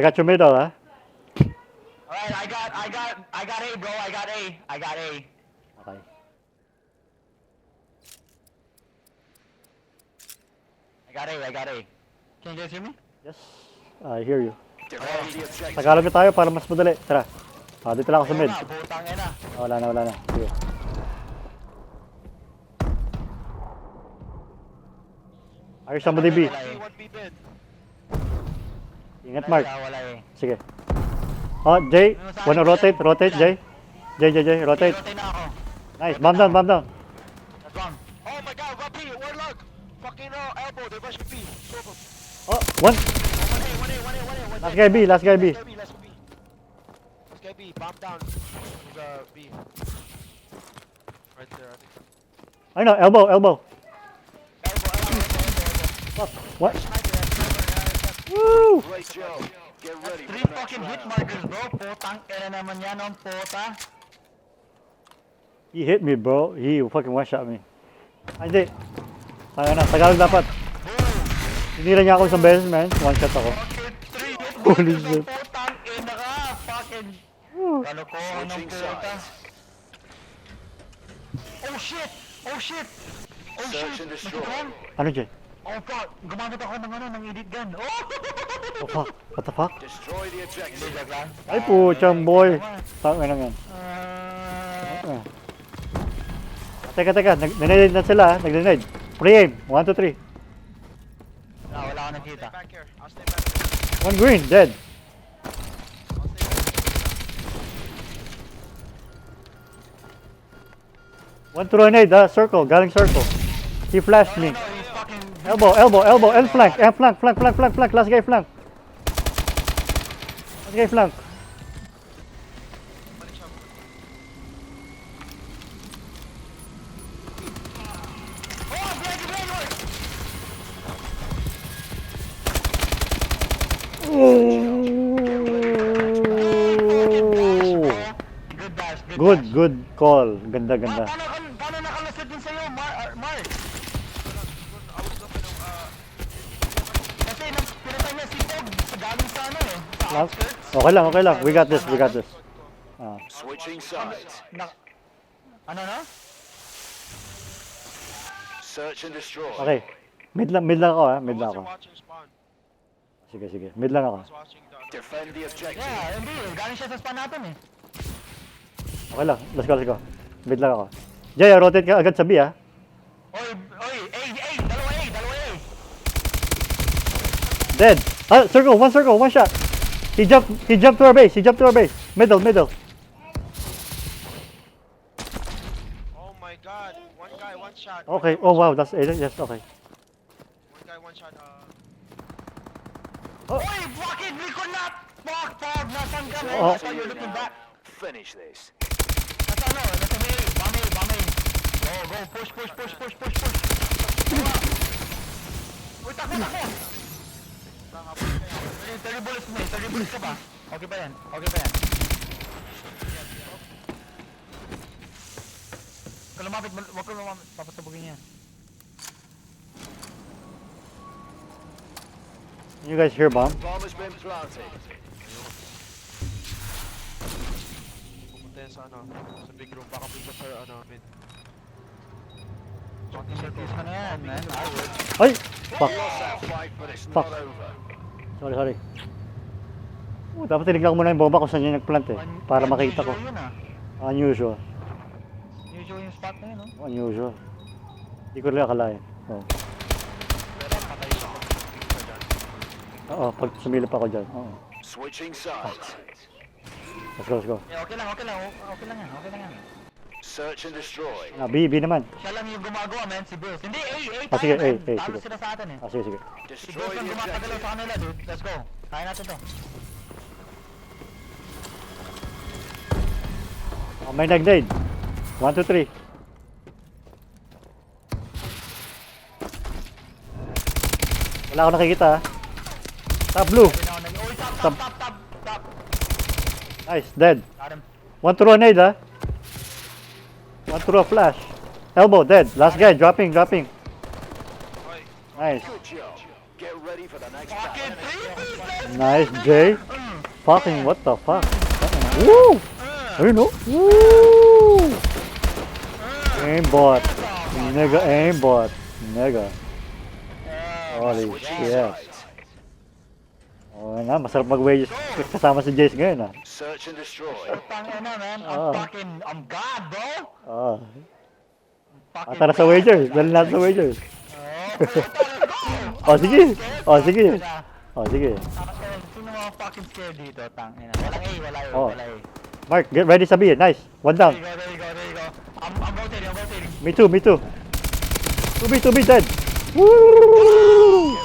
I got your middle, huh? Alright, I got A, bro. I got A. Okay. I got A. Can you guys hear me? Yes, I hear you. Defend the objective. Tagalog na tayo para mas madali. Tara. Dito lang ako sa Ayun mid. na, putang ina. Wala na. Sige. Hire somebody B. Ingat, Mark. Wala eh. Sige. Oh, Jay. Wanna rotate, Jay. Jay, rotate. Rotate na ako. Nice. Bomb down. That's one. Oh my god, what P? Warlock! Fucking elbow, they rush B. Two of them. Oh, one. One A. Last guy B. Let's go B. Let's get B. Bomb down. There's B. Right there, I think. I know, elbow. Fuck. What? Woo! Great job. Get ready for Three the next fucking hit round. markers, bro. Putang ina naman yan, ang puta. He hit me, bro. He fucking one-shot me. Ay, hindi. Tagalog dapat. Tinira niya ako isang beses, man. One-shot ako. Fucking three hit Holy markers, shit. ang putang ina ka. Fucking kalokohan ng Switching puta. sides. Oh shit! Search and destroy. Ano, Jay? Oh fuck! Gumamit ako ng edit gun. Oh! Oh, fuck. What the fuck? Destroy the objective. Joke lang. Ay, puchang boy. Tangin na yan. Ah, Teka. Nag-grenade na sila, nag-grenade. Pre-aim. 1, 2, 3. wala ako Stay nakita. back here. I'll stay back here. One green, dead. I'll stay back here. One through grenade, circle, galing circle. He flashed me. No, he's fucking... Elbow, and flank. Last guy flank. Oh, Blade! Good dash, Good call. Ganda. Paano nakalusot din sa'yo, Mark? I was looking at, Kasi pinatay niya si Pog galing sa ano eh. Sa Last? outskirts. Okay lang. We got this. Switching sides. Ano? Search and destroy. Okay. Mid lang ako, I Mid lang wasn't ako. watching spawn. Sige. Mid lang ako. I was watching the other. Defend the objective. Yeah, hindi eh. Galing siya sa spawn natin eh. Okay lang. Let's go. Mid lang ako. Jay, rotate ka agad sa B, ha? Oy, dalawa A. Dead. Circle, one shot. He jumped to our base. Middle. Oh my god, one guy, one shot. Okay. Oh, wow. That's it. Yes, okay. One guy, one shot. Oh. Oy, fucking recon not! Fuck, nasan ka, man? Oh. I thought you were looking back. Finish this. Nasa ano, nasa may A. Bame. Go, push. Uy, takbo! 30 bullets mo eh. 30 bullets ka ba? Okay pa yan. Huwag ka lumapit. Papasabugin yan. You guys hear bomb? Bomb has been planted. Pumunta yan sa sa big room. Baka pumunta sa mid. Fucking circles ka na yan, man. I would. Ay! Fuck. Lost that fight, but it's Fuck. not over. Sorry. Dapat tinignan ko muna yung bomba kung saan yung nagplant eh. Para makita ko. Unusual yun ah. Unusual. Usual yung spot na yun, no? Unusual. Hindi ko rin akalain. Oo. Pero patay siya. Oo, pag sumilip ako dyan. Oo. Switching sides. Let's go. Yeah, okay lang yan. Search and destroy. B naman. Siya lang yung gumagawa, man, si Bills. Hindi, A Sige, tayo, man. A, Talo sige. sila sa atin eh. Sige. Si Destroy Bills ang the gumagalaw objective. sa kanila, dude. Let's go. Kaya natin to. Oh, may nag-nade. 1, 2, 3. Wala ako nakikita ha. Top blue. Uy, top. Nice, dead. Got him. One through a nade ha. One through a flash. Elbow, dead. Last guy, dropping. Oy, Nice. Good job. Get ready for the next Fucking battle. 3 pieces! Nice, Jay. Ang Fucking what the fuck? Woo! Ayun oh! Woo! Aimbot. Nigga aimbot. Nigga. Holy Switching shit. sides. Oh na, masarap mag-wages kasama si Jace ngayon ah. Search and destroy. Tangina, man. I'm God, bro. Ah. Fucking Tara sa wagers. Dali natin sa wagers. Oh, sige. Oh, sige. Oh, sige. Sino mga fucking scared dito? Tangina. Walang A, wala A, Oh. wala A. Mark, get ready sa B. Nice. One There down. you go, there you go, there you go. I'm rotating. Me too, me too. 2B, dead. Woo!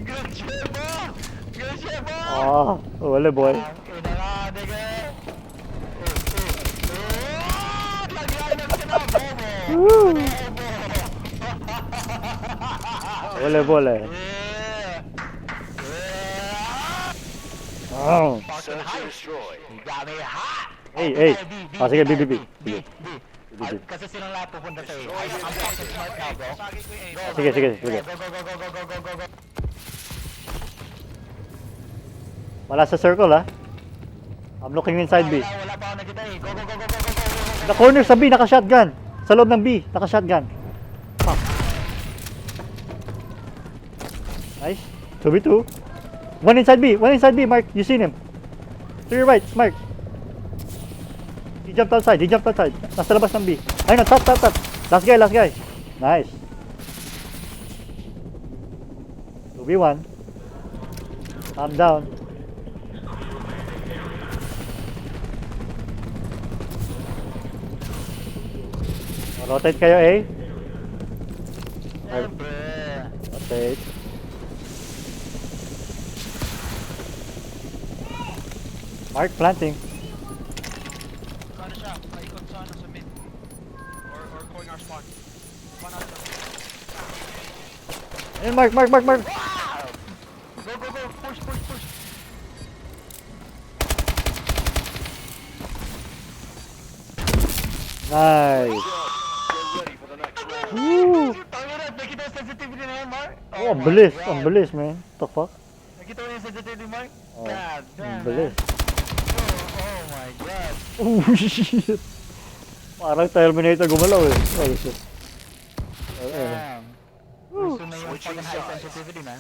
Good shit, bro! Good shit, bro! Ah, wala boy. Ina nga, nigga. Lagyan na sila, bobo! Woo! Bobo! Wala bola. Yeah! Yeah! Oh. Fucking Search and hype! destroy. You got me hot! Hey, Okay, hey. B, B, Ah, sige, B. B. Kasi silang lahat pupunta sa A. I'm fucking smart now, bro. Saging ko yung Go, aim. Sige, sige, go, sige. go. Wala sa circle ah. I'm looking inside B. Wala pa ako nakita eh. Go. The corner sa B, naka-shotgun. Sa loob ng B, naka-shotgun. Fuck. Nice. 2v2. One inside B, Mark. You seen him. To your right, Mark. He jumped outside. Nasa labas ng B. Ayun na, top. Last guy. Nice. 2v1. Calm down. Rotate kayo, A. Siyempre. Rotate. Mark planting. Sana siya, paikot sana sa mid. Or corner spawn. Spawn out sa Ayun, Mark. Go. Push. Nice. Get ready for the next round. Woo! Tangina, nakita yung sensitivity na yan, Mark? Oh, ang my bilis. God. Ang bilis, man. What the fuck? Nakita mo yung sensitivity, Mark? Oh, God damn, ang man. bilis. Oh my God. Oh, shit. Parang Terminator gumalaw eh. Oh, shit. Damn. Gusto na yung Switching fucking high sides. sensitivity, man.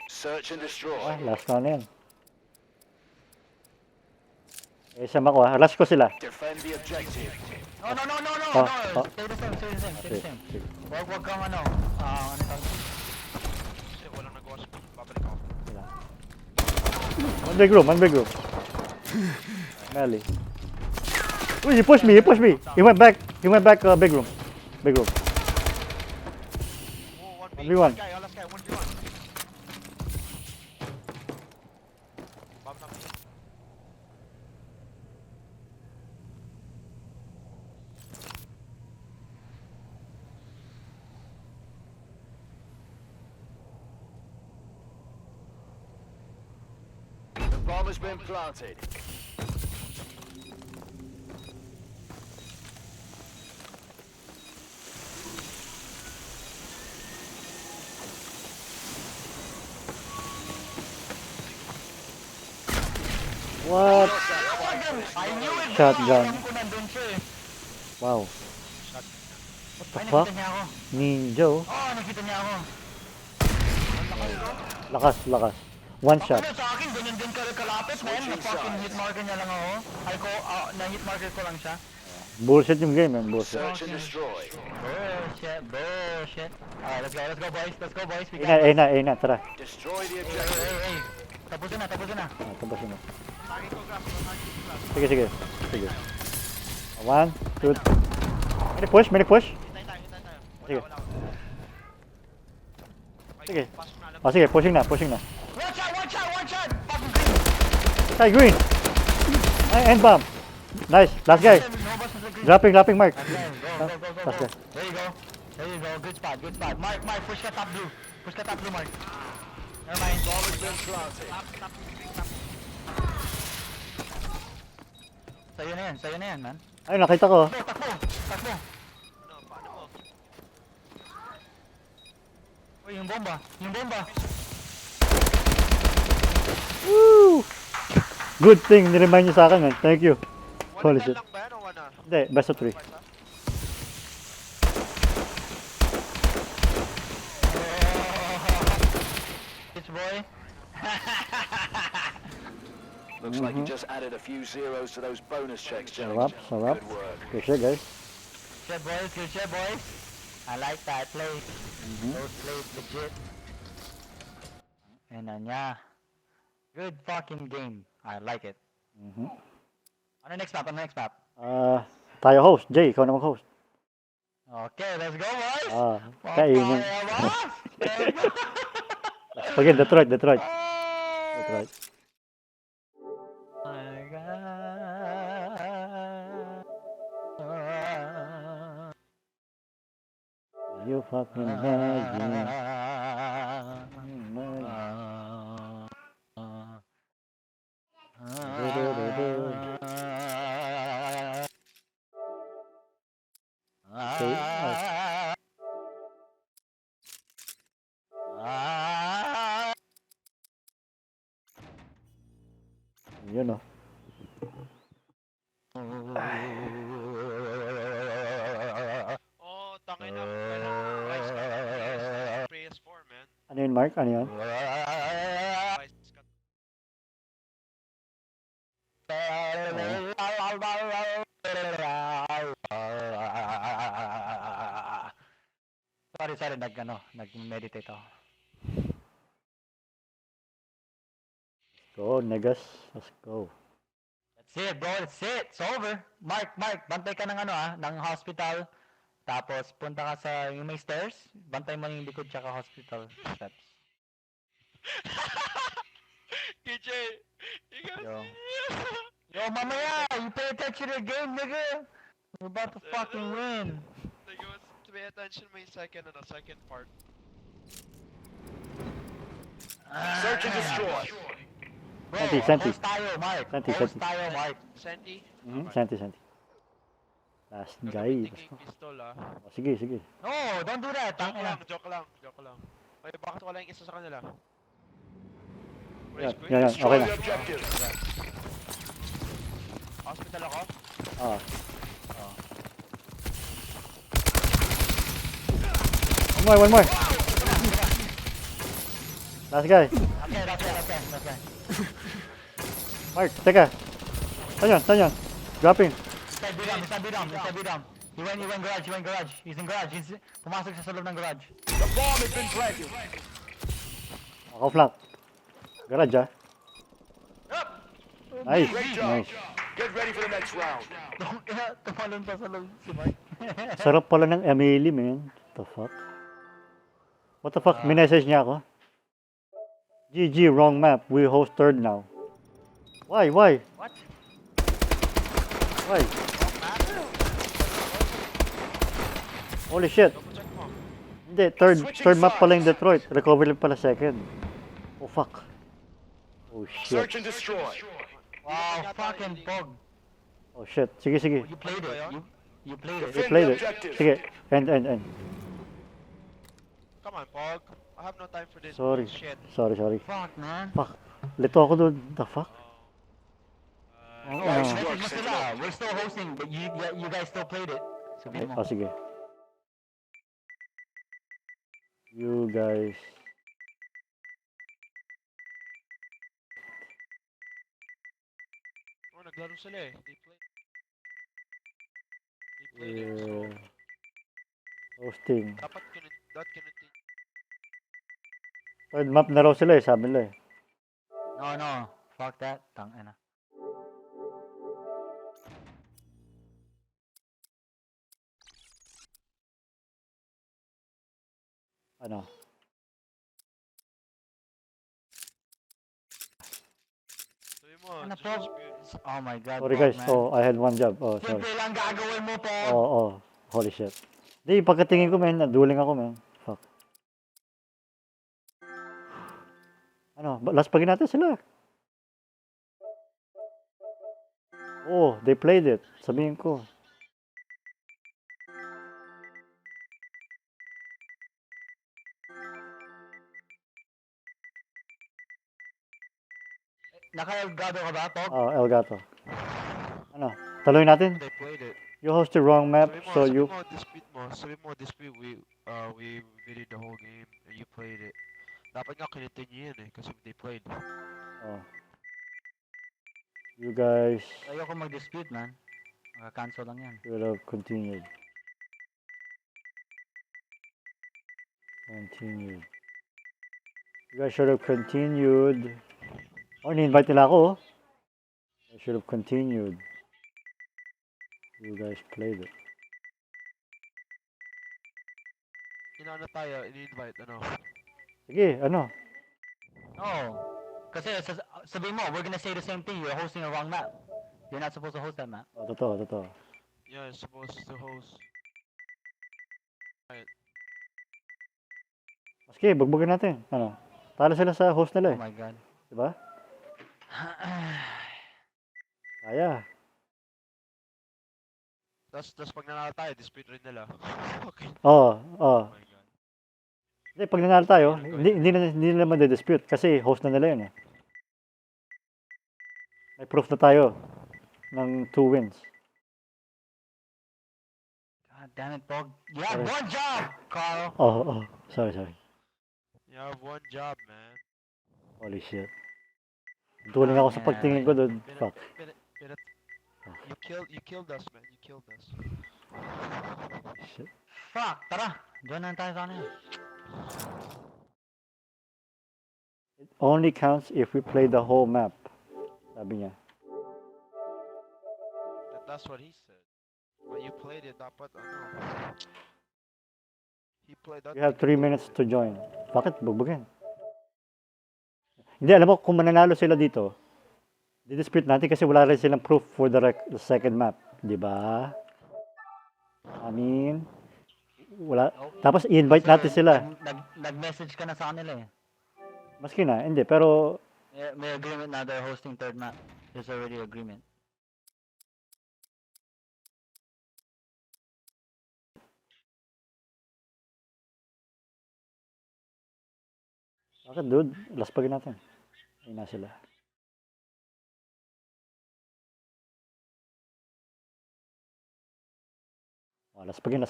Search and destroy. Ah, last round na yan. Eh, sama ko ah. Rush ko sila. Defend the objective. No. Oh. Stay the same. Okay. Wag kang ano tawag? Kasi walang nagawa sa babalik ako. One big room. Melly. Uy, he pushed me. He went back, big room. Oh, 1v1. Last guy, 1v1. Bomb na. The bomb has been planted. What? I knew it. Shotgun. Alam ko nandun siya eh. Wow. What the Ay, fuck? nakita niya ako. Ninja. oh. Nakita niya ako. Lakas. One shot. Ano sa akin, ganyan din kalapit, man. Na-fucking hit marker niya lang ako. Na-hit marker ko lang siya. Bullshit yung game, man. Bullshit. Search and destroy. Bullshit. Alright, let's go boys. We A na. Tara. Destroy the objective. Hey. Tapusin na. Ah, tapos na. Saging ko grab. Saging ko grab. Sige. 1, 2. May push. Hintay tayo. Sige. Wala. Ay, Sige. pasok na. Oh, sige, pushing na. One shot! Fucking green! Hey, green. Ay, end bomb. Nice. Last guy. Lumabas na sa green. Dropping, Mark. Okay, go. Last guy. There you go. Good spot. Mark, push ka top blue. Mark. Never mind. Bomb has been planted. Sa'yo na yan, man. Ay, nakita ko. Takbo. Ano, paano mo? Uy, yung bomba. Yung bomba. Woo! Good thing, niremind niyo sa akin, man. Thank you. One Holy and shit. done lang ba yan o one na? Hindi, best of 3. Twice, ha? Bitch boy. Looks like you just added a few zeros to those bonus checks, Sarap, Jennings. sarap. Good work. Good shit, guys. Good shit, boys. I like that play. Those plays legit. And yeah. Good fucking game. I like it. Ano next map? Ano next map? Tayo host. Jay, ikaw na mag-host. Okay, let's go, boys. Kainin. Papaya, boss. Let's go. Okay, Detroit. Oh Detroit. my God. You fucking imagine. Yun o. Oh, tangin na. Twice cut. PS4, man. Ano yun, Mark? Ano yun? Twice cut. Sorry, nag-meditate ako. Go, negas. Let's go. That's it, bro. That's it. It's over. Mark, bantay ka ng ng hospital. Tapos, punta ka sa yung may stairs. Bantay mo yung likod tsaka hospital steps. KJ, you guys Yo. Yo, mamaya! You pay attention to the game, nigga! We're about to fucking win. Like, it was to pay attention my second part. Search and destroy. Bro, Senti. host tayo, Mark. Senti. Mark. Senti? Senti. Last guy. Thinking pistol, ah. Oh, sige. No, don't do that. Joke lang. Ay, bakit wala yung isa sa kanila? Yan, Race quit? yan. Okay Destroy na. the objective. Hospital ako? Ah. One more. Last guy. Okay, that's right. Mark, teka. Saan yan? Dropping. Inside B-Dom. He went garage. He's in garage. Pumasok siya sa loob ng garage. The bomb has been planted. Ako flank. Garage ah. Nice. Great job. Get ready for the next round. Tumalon pa sa loob si Mark. Sarap pala ng Emily, man. What the fuck? Minessage niya ako. GG, wrong map. We host third now. Why? What? Why? Holy shit. Double check mo. Hindi, third map pala yung Detroit. Recovery pala second. Oh fuck. Oh shit. Search and destroy. Wow, fucking pog. Oh shit. Sige. You played it. You played it. We played it. Sige. End. Come on, Pog. I have no time for this Sorry. bullshit. Sorry. Fuck, man. Fuck. Lito ako doon. The fuck? Nice Message work, mo sila. We're still hosting, but you guys still played it. Sabihin mo. Oh, sige. You guys. Oh, naglaro sila eh. They played it. So, Hosting. dapat continue. Third map na raw sila sabi nila No. Fuck that. Tangina. Ano? Sabi mo, Ano, just Pog? dispute. Oh my god. Sorry Pog, guys. man. Oh, I had one job. Oh, sorry. Simple lang gagawin mo, Pog. Oh. Holy shit. Di, pagkatingin ko, man, naduling ako, man. Fuck. Ano, last pagin natin sila. Oh, they played it. Sabihin ko. Naka-Elgato ka ba, Pog? Oh, Elgato. Ano? Taluin natin? They played it. You host the wrong map, so you... Sabi mo, dispute, we videoed the whole game and you played it. Dapat nga kinitiny yan eh, kasi they played. Oh. You guys Ayoko mag-dispute, man. Maka-cancel lang yan. should have continued. Continued. You guys should have continued. Oh, ni-invite nila ako, oh. I should have continued. You guys played it. Inaano tayo, ini-invite, ano? Sige, ano? Oh. Kasi sabihin mo, we're gonna say the same thing. You're hosting a wrong map. You're not supposed to host that map. Oh, totoo, totoo. Yeah, it's supposed to host. Maski, bugbugin natin. Ano? Talo sila sa host Oh nila eh. my god. Diba? Kaya. Tapos pag nanalo tayo, dispute rin nila. Okay. Oo, oo. Oh my god. Hindi, pag nanalo tayo, hindi na naman dispute kasi host na nila yun eh. May proof na tayo ng 2 wins. God damn it, Pog. You have Sorry. one job, Carl. Oh, oh. Sorry. You have one job, man. Holy shit. Tuling ako sa pagtingin ko doon. Fuck. You killed us, man. You killed us. Shit. Fuck, tara. Join na tayo sa ano yun. It only counts if we play the whole map. Sabi niya. That's what he said. But you played it, dapat ano. He played that. You have 3 minutes to join. Bakit? Bugbugin. Hindi, alam mo, kung mananalo sila dito, didispute natin kasi wala rin silang proof for the second map. Di ba? I mean, wala. Tapos i-invite natin sila. Nag-message ka na sa kanila eh. Maski na, hindi. Pero, May agreement na they're hosting third map. There's already agreement. bakit dude? Laspagin natin. Ayun na sila. Oh, laspagin.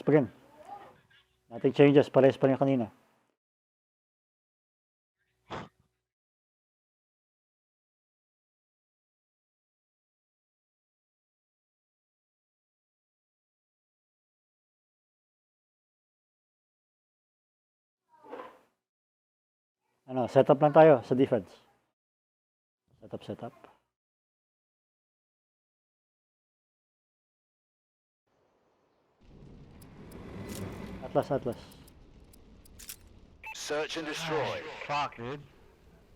Nothing changes. Parehas pa rin kanina. Ano, setup lang tayo sa defense. Setup. Atlas. Search and destroy. Fuck, dude.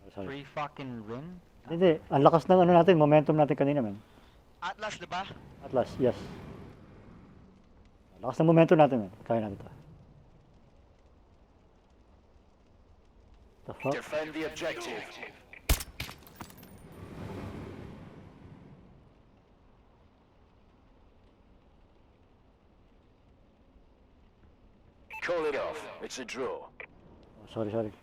Oh, sorry. Free fucking win? Hindi, ang lakas ng ano natin, momentum natin kanina, man. Atlas, diba? Atlas, yes. Ang lakas ng momentum natin, man. Kaya natin ito. The fuck? Defend the objective. Call it off. It's a draw. Oh, sorry.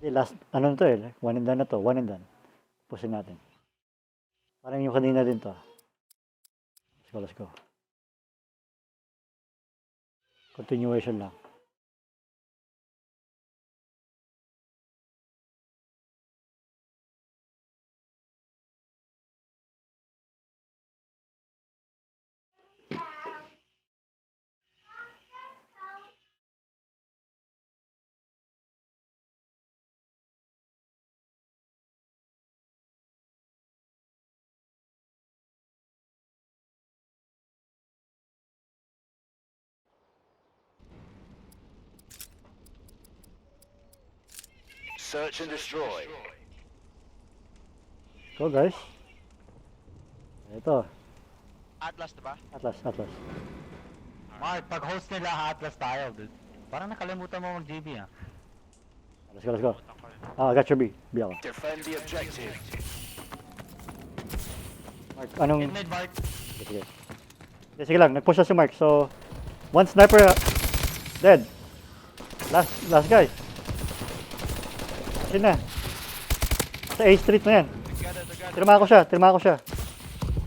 Last, ano to eh, one and done na to, one and done. Pusin natin. Parang yung kanina din to. Let's go. Continuation lang. Search and destroy. Go guys. Ito, Atlas, diba? Atlas. Mark, pag-host nila Atlas tayo, dude. Parang nakalimutan mo mag-GB ah. Let's go. I got your B. B ako. Defend the objective. Mark, anong... Mid, Mark. Sige lang, nag-push na si Mark. So, one sniper Dead. Last guy. Kasi na. Sa A Street na yan. Together. Tirma ko siya.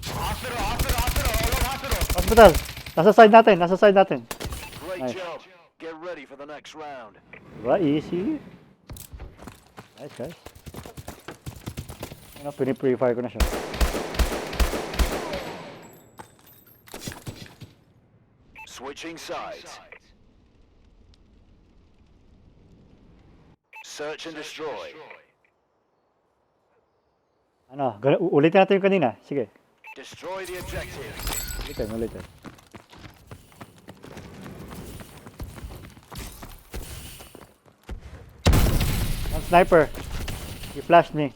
Hospital, all over hospital. Hospital. Nasa side natin. Great Nice. job. Get ready for the next round. Diba? Easy. Nice, guys. Ano, pinipurify ko na siya. Switching sides. Search and destroy. Ano, ulitin natin yung kanina. Sige. Destroy the objective. Ulitin. One sniper. He flashed me.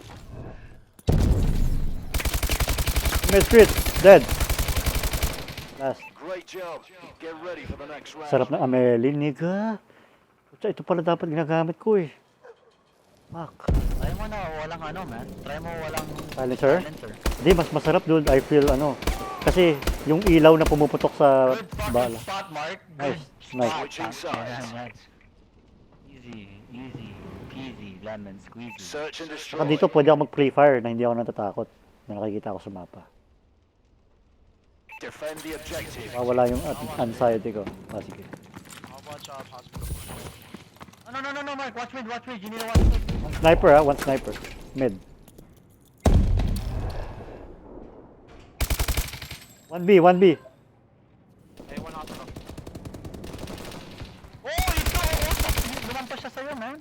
Mid street. Dead. Last. Great job. Get ready for the next round. Sarap ng Amelie, nigga. Pucha, ito pala dapat ginagamit ko eh. Fuck. Try mo na walang ano, man. Try mo walang Silencer? silencer. Hindi, mas masarap dude. I feel ano. Kasi yung ilaw na pumuputok sa Good fucking bala. spot, Mark. Nice, Good nice. spot. Switching sides. Yan. Easy peasy, lemon squeezy. Search and destroy. Saka dito pwede ako mag-free fire na hindi ako natatakot. Na nakikita ako sa mapa. Defend the objective. Wala yung anxiety ko. Ah, sige. How about hospital? No, Mark. Watch mid. You need to watch mid. One sniper one sniper. Mid. 1B. Hey, one hospital. Oh, ito! Lumampas siya sa'yo, man.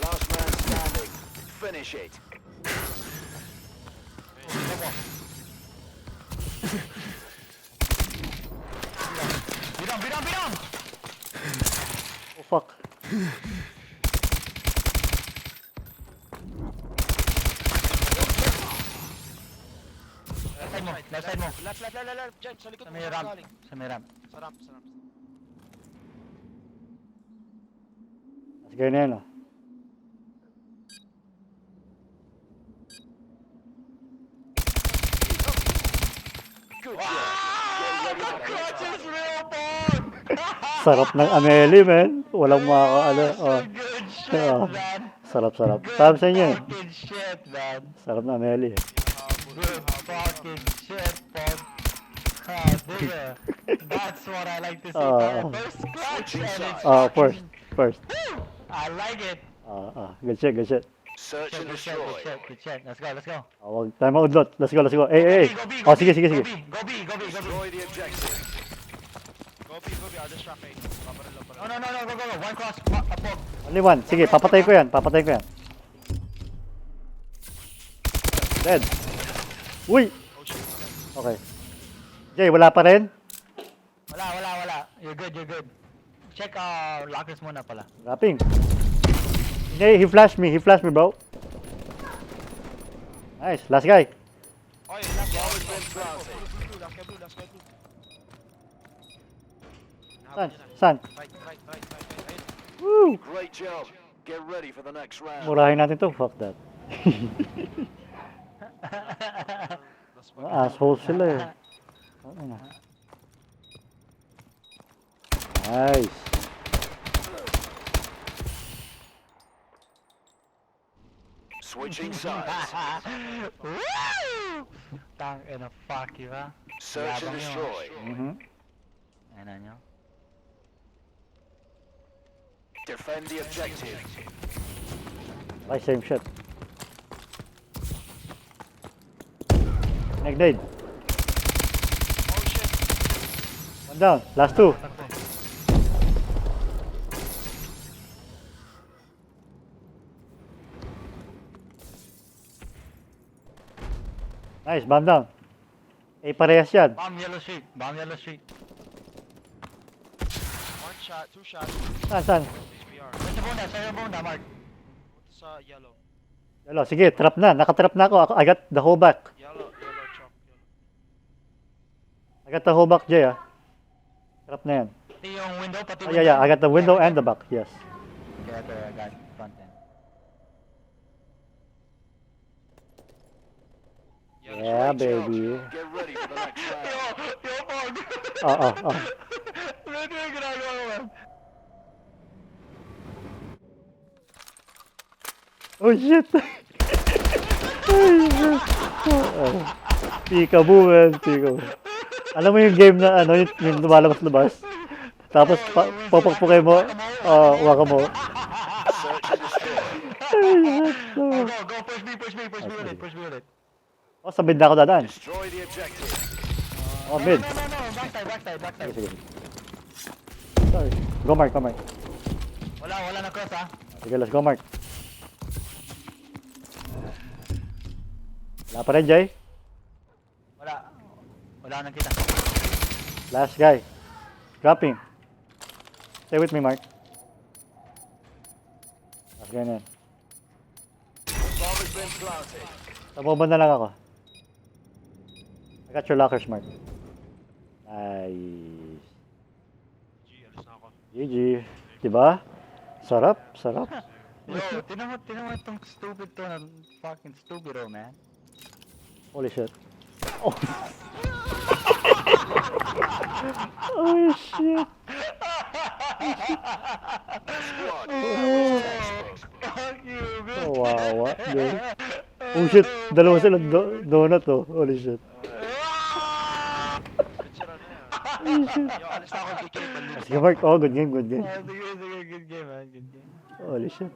Last man standing. Finish it. Beat on! Oh fuck. Left side mo. Left. Jen, sa likod Sa mo. may saan ramp. galing? Sa may ramp. Sa ramp. Sige na yan oh. Good job. Get ready The for the clutch next is real, boy! Sarap ng Amelie, man. Walang makakaano. Oh. Good shit, Ah. man. Sarap. Good Sabi sa inyo eh. fucking shit, man. Sarap ng Amelie eh. Good fucking shit, Bob. Ah, nigga. That's what I like to see. Ah. First clutch and it's Oh, fucking- first. Woo! I like it. Good shit. Search and Good destroy. shit. Let's go. Huwag tayo maudlot. Let's go. Hey. Go B. Oh, sige. Go B. Destroy the objective. Go B. I'll distract A. No, go. One cross, a pog. Only one. Sige, papatay ko yan. Dead. Uy! Oh shit. Okay. Jay, wala pa rin? Wala. You're good. Check lockers muna pala. Wrapping. Hey, he flashed me, bro. Nice. Last guy. Oh yeah, last Bomb guy. has been planted. Blue. Last guy blue. San? Right. Woo! Great job. Get ready for the next round. Murahin natin to. Fuck that. That's Mga assholes sila eh. Ano na. Nice. Switching sides. Woo! Tang ina, fuck you, ha? Search and Yabang yun. destroy. Ano nyo? Defend the objective. Like same shit. Nagdade. Oh shit. One down. Last two. Takbo. Nice. Bomb down. Eh, parehas yan. Bomb yellow street. One shot, two shots. Saan? HBR. Sa your bunda, Mark. Sa yellow. Hello, sige. Trap na. Nakatrap na ako. I got the whole back. Yellow, chalk. I got the whole back, Jay, ah. Trap na yan. Pati yung window, pati Oh, yeah. I got the window and the back. Yes. Okay, I got front end. Good Yeah, Great job. baby. Get ready for the next round. Yo, Pog! Oo, oo. Ano yung ginagawa mo, man? Oh shit! Ay, shit. Oh, peekaboo, man. Peekaboo. Alam mo yung game na ano, yung lumalabas-labas? Tapos papakpukay mo, waka mo. Search and destroy. Ay, shit. Oh, go, push me ulit. Oh, sa mid na ako dadaan. Destroy the objective. Oh, mid. No, backside. Sige. Sorry. Go Mark, go Mark. Wala na cross, ha? Sige, let's go Mark. Wala pa rin, Jay. Wala nang kita. Last guy. Dropping. Stay with me, Mark. Last guy na yan. Bomb has been planted. Sa bomba na lang ako. I got your lockers, Mark. Nice. G, alis na ako. GG. Diba? Sarap. Yo, tinan mo itong stupid to na fucking stupido, man. Holy shit. Oh. Oh shit. Squad. Fuck you, man. Oh, wow. Dude. Oh shit. Dalawa sila donut oh. Holy shit. Picture na yan. Yo, alis na ako. Kikip. Sige Mark. Oh, good game. Sige, good game, man. Good game. Holy shit.